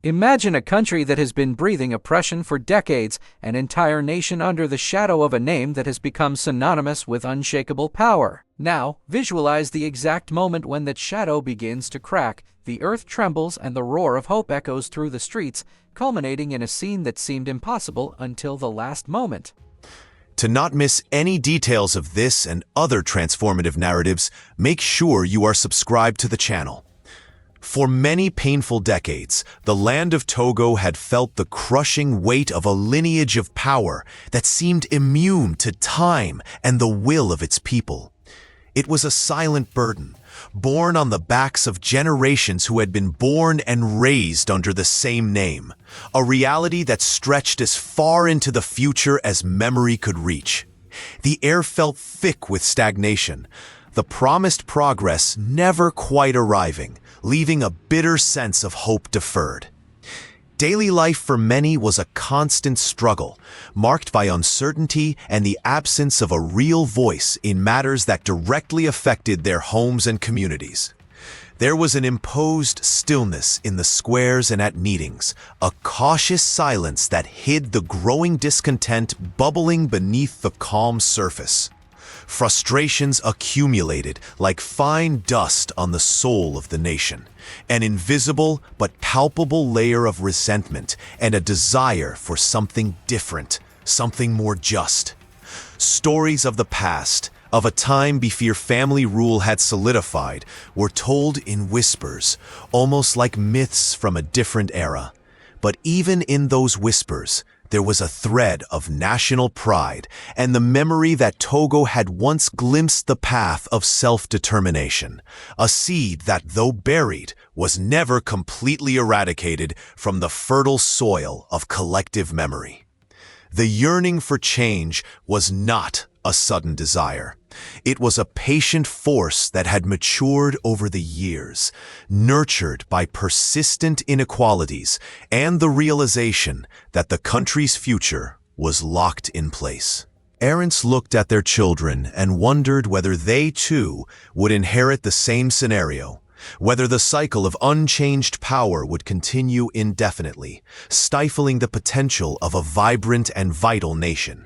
Imagine a country that has been breathing oppression for decades, an entire nation under the shadow of a name that has become synonymous with unshakable power. Now, visualize the exact moment when that shadow begins to crack, the earth trembles and the roar of hope echoes through the streets, culminating in a scene that seemed impossible until the last moment. To not miss any details of this and other transformative narratives, make sure you are subscribed to the channel. For many painful decades, the land of Togo had felt the crushing weight of a lineage of power that seemed immune to time and the will of its people. It was a silent burden, borne on the backs of generations who had been born and raised under the same name, a reality that stretched as far into the future as memory could reach. The air felt thick with stagnation, the promised progress never quite arriving, leaving a bitter sense of hope deferred. Daily life for many was a constant struggle, marked by uncertainty and the absence of a real voice in matters that directly affected their homes and communities. There was an imposed stillness in the squares and at meetings, a cautious silence that hid the growing discontent bubbling beneath the calm surface. Frustrations accumulated like fine dust on the soul of the nation, an invisible but palpable layer of resentment and a desire for something different, something more just. Stories of the past, of a time before family rule had solidified, were told in whispers, almost like myths from a different era. But even in those whispers, there was a thread of national pride and the memory that Togo had once glimpsed the path of self-determination, a seed that, though buried, was never completely eradicated from the fertile soil of collective memory. The yearning for change was not a sudden desire. It was a patient force that had matured over the years, nurtured by persistent inequalities and the realization that the country's future was locked in place. Parents looked at their children and wondered whether they, too, would inherit the same scenario, whether the cycle of unchanged power would continue indefinitely, stifling the potential of a vibrant and vital nation.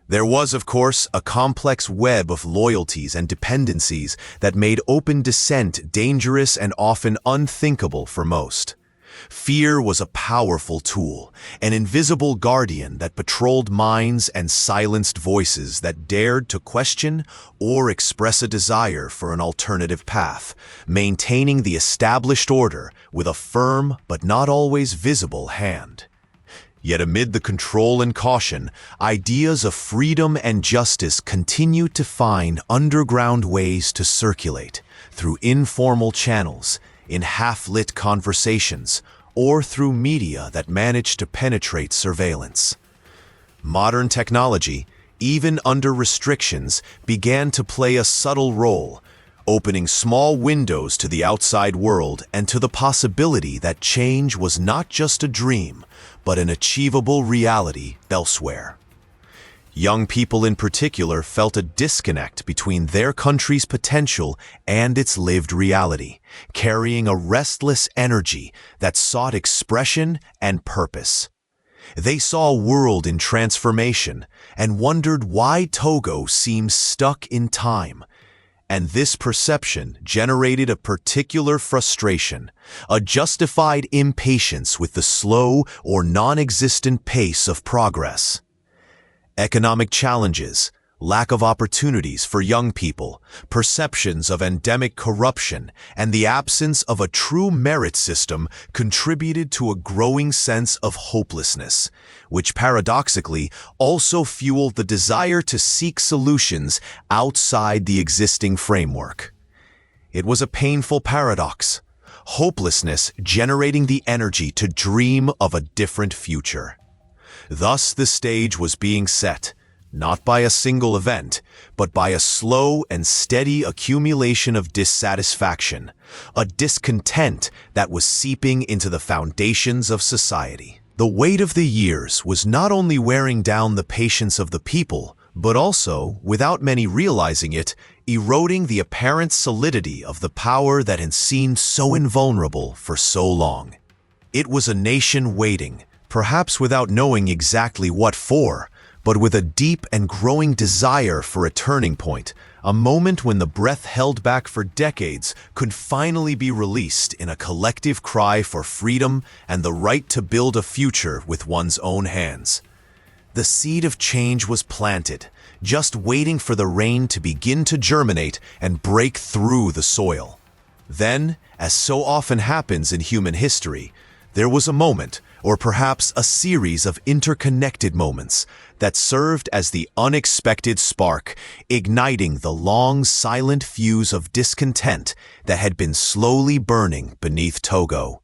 There was, of course, a complex web of loyalties and dependencies that made open dissent dangerous and often unthinkable for most. Fear was a powerful tool, an invisible guardian that patrolled minds and silenced voices that dared to question or express a desire for an alternative path, maintaining the established order with a firm but not always visible hand. Yet amid the control and caution, ideas of freedom and justice continue to find underground ways to circulate, through informal channels, in half-lit conversations, or through media that manage to penetrate surveillance. Modern technology, even under restrictions, began to play a subtle role, opening small windows to the outside world and to the possibility that change was not just a dream, but an achievable reality elsewhere. Young people in particular felt a disconnect between their country's potential and its lived reality, carrying a restless energy that sought expression and purpose. They saw a world in transformation and wondered why Togo seemed stuck in time. And this perception generated a particular frustration, a justified impatience with the slow or non-existent pace of progress. Economic challenges, lack of opportunities for young people, perceptions of endemic corruption, and the absence of a true merit system contributed to a growing sense of hopelessness, which paradoxically also fueled the desire to seek solutions outside the existing framework. It was a painful paradox, hopelessness generating the energy to dream of a different future. Thus the stage was being set, not by a single event, but by a slow and steady accumulation of dissatisfaction, a discontent that was seeping into the foundations of society. The weight of the years was not only wearing down the patience of the people, but also, without many realizing it, eroding the apparent solidity of the power that had seemed so invulnerable for so long. It was a nation waiting, perhaps without knowing exactly what for, but with a deep and growing desire for a turning point, a moment when the breath held back for decades could finally be released in a collective cry for freedom and the right to build a future with one's own hands. The seed of change was planted, just waiting for the rain to begin to germinate and break through the soil. Then, as so often happens in human history, there was a moment, or perhaps a series of interconnected moments, that served as the unexpected spark, igniting the long, silent fuse of discontent that had been slowly burning beneath Togo.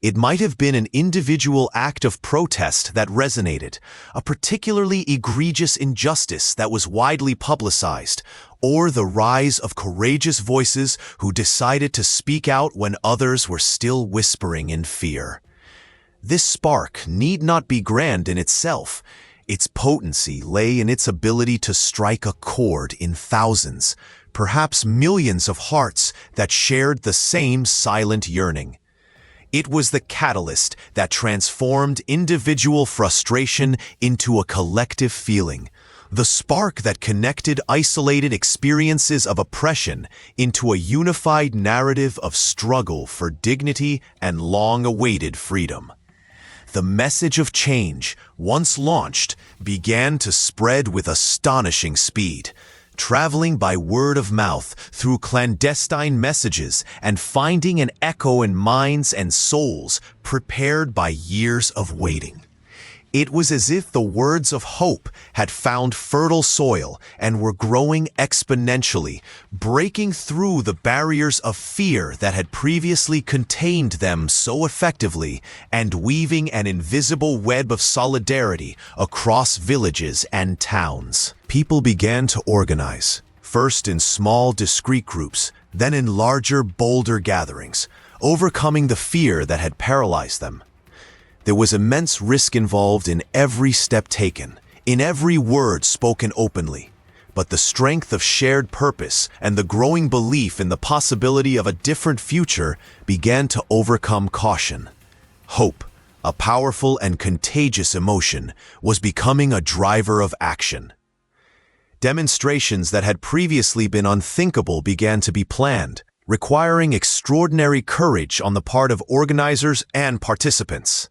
It might have been an individual act of protest that resonated, a particularly egregious injustice that was widely publicized, or the rise of courageous voices who decided to speak out when others were still whispering in fear. This spark need not be grand in itself. Its potency lay in its ability to strike a chord in thousands, perhaps millions of hearts that shared the same silent yearning. It was the catalyst that transformed individual frustration into a collective feeling, the spark that connected isolated experiences of oppression into a unified narrative of struggle for dignity and long-awaited freedom. The message of change, once launched, began to spread with astonishing speed, traveling by word of mouth through clandestine messages and finding an echo in minds and souls prepared by years of waiting. It was as if the words of hope had found fertile soil and were growing exponentially, breaking through the barriers of fear that had previously contained them so effectively and weaving an invisible web of solidarity across villages and towns. People began to organize, first in small, discrete groups, then in larger, bolder gatherings, overcoming the fear that had paralyzed them. There was immense risk involved in every step taken, in every word spoken openly, but the strength of shared purpose and the growing belief in the possibility of a different future began to overcome caution. Hope, a powerful and contagious emotion, was becoming a driver of action. Demonstrations that had previously been unthinkable began to be planned, requiring extraordinary courage on the part of organizers and participants.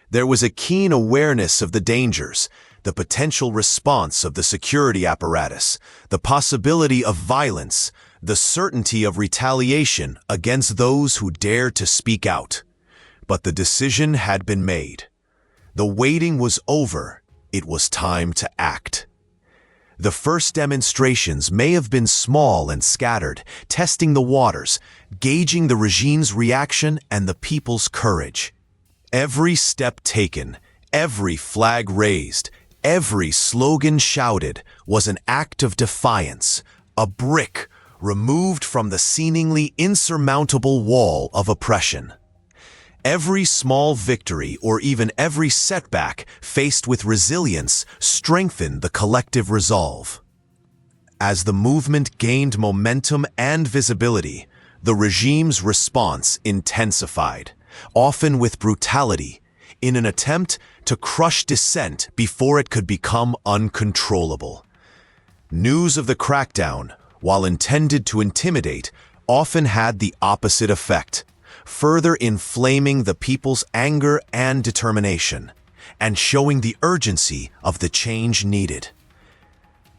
There was a keen awareness of the dangers, the potential response of the security apparatus, the possibility of violence, the certainty of retaliation against those who dared to speak out. But the decision had been made. The waiting was over. It was time to act. The first demonstrations may have been small and scattered, testing the waters, gauging the regime's reaction and the people's courage. Every step taken, every flag raised, every slogan shouted was an act of defiance, a brick removed from the seemingly insurmountable wall of oppression. Every small victory or even every setback faced with resilience strengthened the collective resolve. As the movement gained momentum and visibility, the regime's response intensified, often with brutality, in an attempt to crush dissent before it could become uncontrollable. News of the crackdown, while intended to intimidate, often had the opposite effect, further inflaming the people's anger and determination, and showing the urgency of the change needed.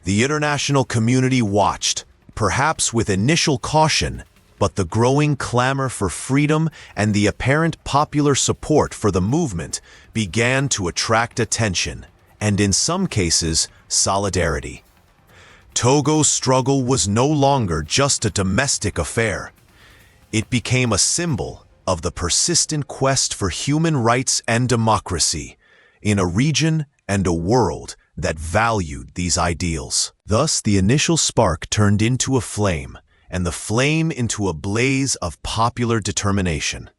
The international community watched, perhaps with initial caution, but the growing clamor for freedom and the apparent popular support for the movement began to attract attention, and in some cases, solidarity. Togo's struggle was no longer just a domestic affair. It became a symbol of the persistent quest for human rights and democracy in a region and a world that valued these ideals. Thus, the initial spark turned into a flame, and the flame into a blaze of popular determination.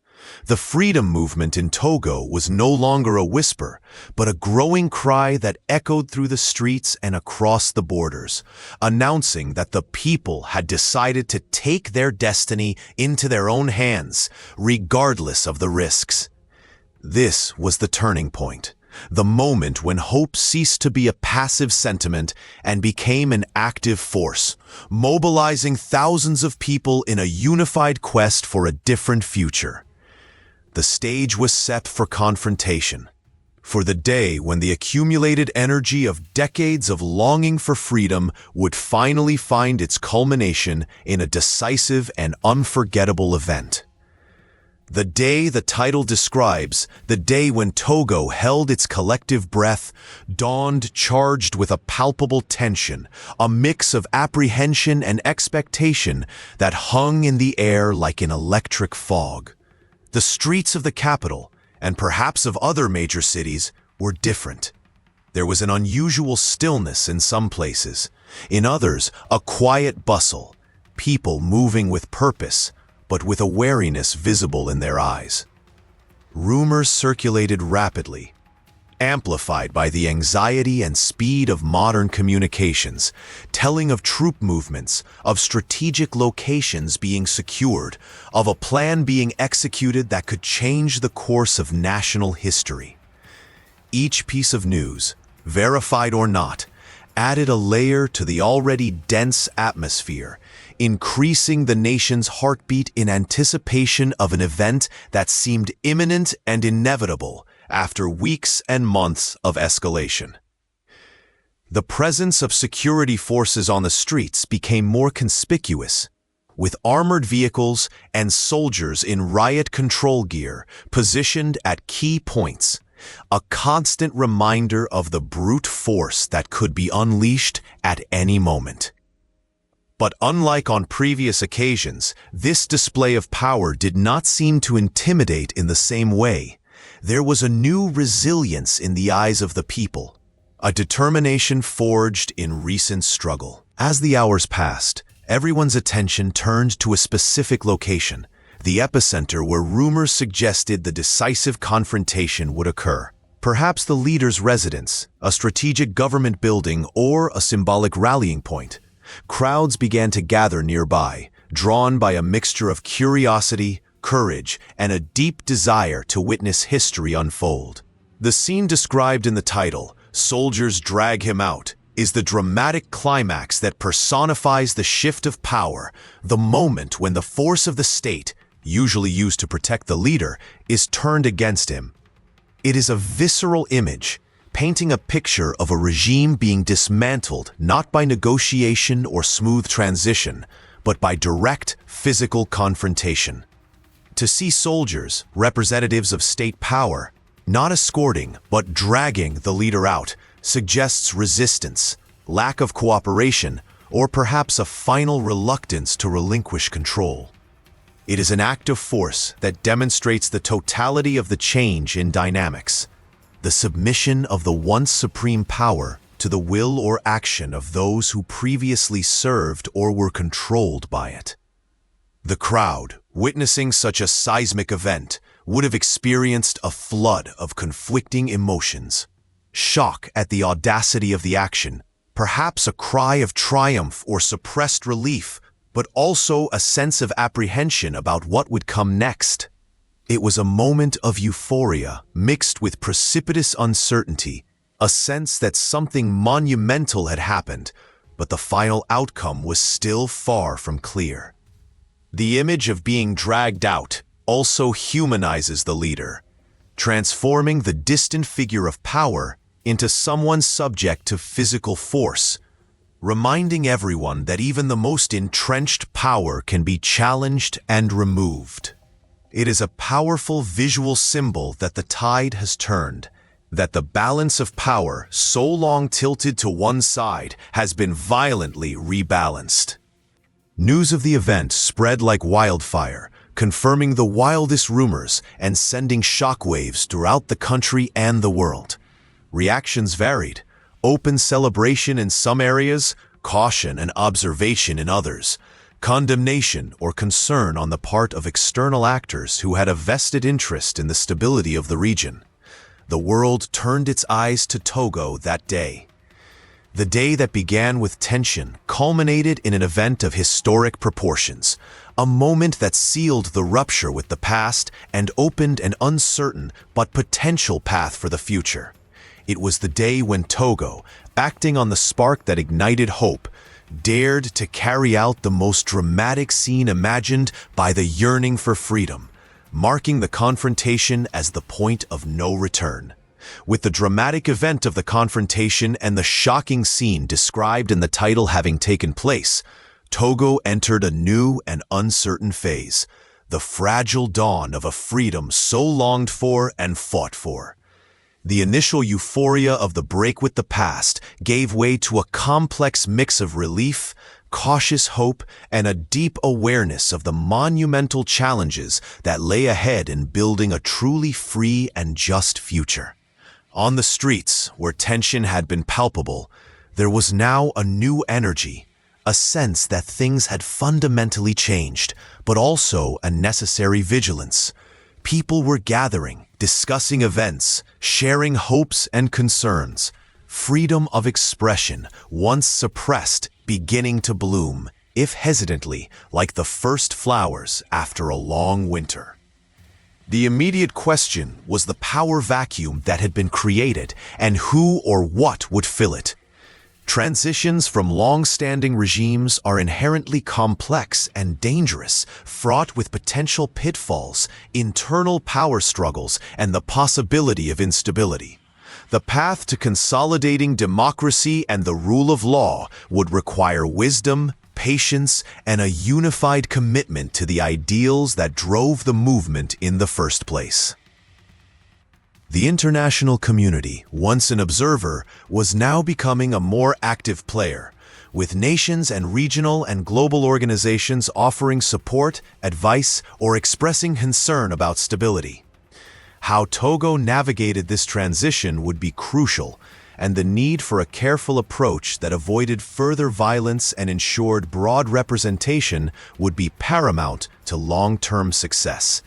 The freedom movement in Togo was no longer a whisper, but a growing cry that echoed through the streets and across the borders, announcing that the people had decided to take their destiny into their own hands, regardless of the risks. This was the turning point, the moment when hope ceased to be a passive sentiment and became an active force, mobilizing thousands of people in a unified quest for a different future. The stage was set for confrontation, for the day when the accumulated energy of decades of longing for freedom would finally find its culmination in a decisive and unforgettable event. The day the title describes, the day when Togo held its collective breath, dawned charged with a palpable tension, a mix of apprehension and expectation that hung in the air like an electric fog. The streets of the capital, and perhaps of other major cities, were different. There was an unusual stillness in some places, in others a quiet bustle, people moving with purpose, but with a wariness visible in their eyes. Rumors circulated rapidly, amplified by the anxiety and speed of modern communications, telling of troop movements, of strategic locations being secured, of a plan being executed that could change the course of national history. Each piece of news, verified or not, added a layer to the already dense atmosphere, increasing the nation's heartbeat in anticipation of an event that seemed imminent and inevitable after weeks and months of escalation. The presence of security forces on the streets became more conspicuous, with armored vehicles and soldiers in riot control gear positioned at key points, a constant reminder of the brute force that could be unleashed at any moment. But unlike on previous occasions, this display of power did not seem to intimidate in the same way. There was a new resilience in the eyes of the people, a determination forged in recent struggle. As the hours passed, everyone's attention turned to a specific location, the epicenter where rumors suggested the decisive confrontation would occur. Perhaps the leader's residence, a strategic government building, or a symbolic rallying point. Crowds began to gather nearby, drawn by a mixture of curiosity, courage, and a deep desire to witness history unfold. The scene described in the title, "Soldiers Drag Him Out," is the dramatic climax that personifies the shift of power, the moment when the force of the state, usually used to protect the leader, is turned against him. It is a visceral image, painting a picture of a regime being dismantled not by negotiation or smooth transition, but by direct physical confrontation. To see soldiers, representatives of state power, not escorting but dragging the leader out, suggests resistance, lack of cooperation, or perhaps a final reluctance to relinquish control. It is an act of force that demonstrates the totality of the change in dynamics, the submission of the once supreme power to the will or action of those who previously served or were controlled by it. The crowd, witnessing such a seismic event, would have experienced a flood of conflicting emotions. Shock at the audacity of the action, perhaps a cry of triumph or suppressed relief, but also a sense of apprehension about what would come next. It was a moment of euphoria mixed with precipitous uncertainty, a sense that something monumental had happened, but the final outcome was still far from clear. The image of being dragged out also humanizes the leader, transforming the distant figure of power into someone subject to physical force, reminding everyone that even the most entrenched power can be challenged and removed. It is a powerful visual symbol that the tide has turned, that the balance of power so long tilted to one side has been violently rebalanced. News of the event spread like wildfire, confirming the wildest rumors and sending shockwaves throughout the country and the world. Reactions varied: open celebration in some areas, caution and observation in others, condemnation or concern on the part of external actors who had a vested interest in the stability of the region. The world turned its eyes to Togo that day. The day that began with tension culminated in an event of historic proportions, a moment that sealed the rupture with the past and opened an uncertain but potential path for the future. It was the day when Togo, acting on the spark that ignited hope, dared to carry out the most dramatic scene imagined by the yearning for freedom, marking the confrontation as the point of no return. With the dramatic event of the confrontation and the shocking scene described in the title having taken place, Togo entered a new and uncertain phase, the fragile dawn of a freedom so longed for and fought for. The initial euphoria of the break with the past gave way to a complex mix of relief, cautious hope, and a deep awareness of the monumental challenges that lay ahead in building a truly free and just future. On the streets, where tension had been palpable, there was now a new energy, a sense that things had fundamentally changed, but also a necessary vigilance. People were gathering, discussing events, sharing hopes and concerns. Freedom of expression, once suppressed, beginning to bloom, if hesitantly, like the first flowers after a long winter. The immediate question was the power vacuum that had been created and who or what would fill it. Transitions from long-standing regimes are inherently complex and dangerous, fraught with potential pitfalls, internal power struggles, and the possibility of instability. The path to consolidating democracy and the rule of law would require wisdom, patience, and a unified commitment to the ideals that drove the movement in the first place. The international community, once an observer, was now becoming a more active player, with nations and regional and global organizations offering support, advice, or expressing concern about stability. How Togo navigated this transition would be crucial, and the need for a careful approach that avoided further violence and ensured broad representation would be paramount to long-term success.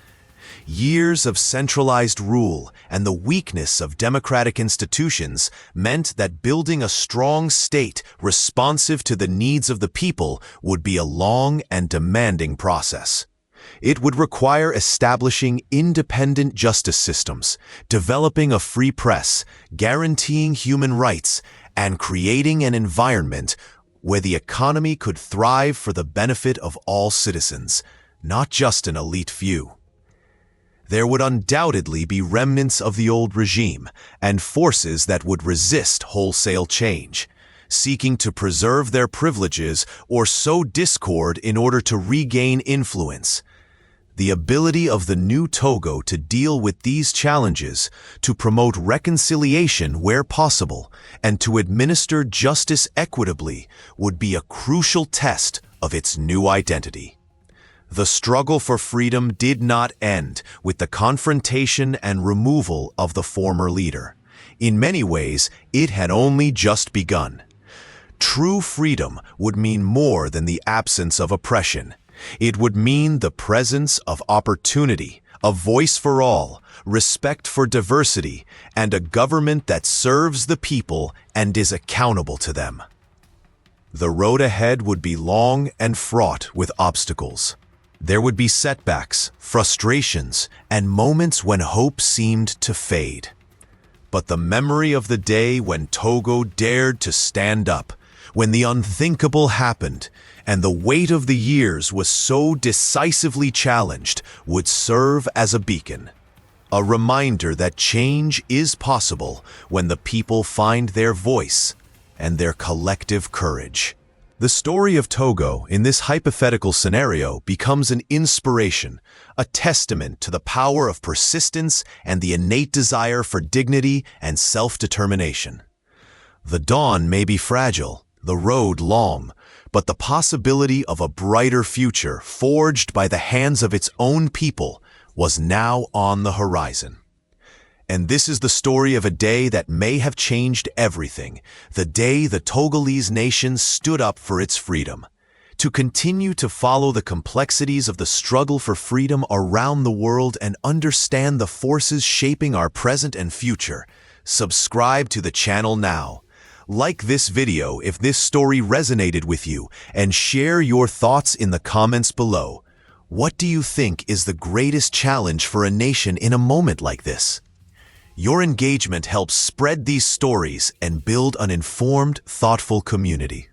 Years of centralized rule and the weakness of democratic institutions meant that building a strong state responsive to the needs of the people would be a long and demanding process. It would require establishing independent justice systems, developing a free press, guaranteeing human rights, and creating an environment where the economy could thrive for the benefit of all citizens, not just an elite few. There would undoubtedly be remnants of the old regime and forces that would resist wholesale change, seeking to preserve their privileges or sow discord in order to regain influence. The ability of the new Togo to deal with these challenges, to promote reconciliation where possible, and to administer justice equitably would be a crucial test of its new identity. The struggle for freedom did not end with the confrontation and removal of the former leader. In many ways, it had only just begun. True freedom would mean more than the absence of oppression. It would mean the presence of opportunity, a voice for all, respect for diversity, and a government that serves the people and is accountable to them. The road ahead would be long and fraught with obstacles. There would be setbacks, frustrations, and moments when hope seemed to fade. But the memory of the day when Togo dared to stand up, when the unthinkable happened, and the weight of the years was so decisively challenged, would serve as a beacon. A reminder that change is possible when the people find their voice and their collective courage. The story of Togo in this hypothetical scenario becomes an inspiration, a testament to the power of persistence and the innate desire for dignity and self-determination. The dawn may be fragile, the road long, but the possibility of a brighter future forged by the hands of its own people was now on the horizon. And this is the story of a day that may have changed everything, the day the Togolese nation stood up for its freedom. To continue to follow the complexities of the struggle for freedom around the world and understand the forces shaping our present and future, subscribe to the channel now. Like this video if this story resonated with you, and share your thoughts in the comments below. What do you think is the greatest challenge for a nation in a moment like this? Your engagement helps spread these stories and build an informed, thoughtful community.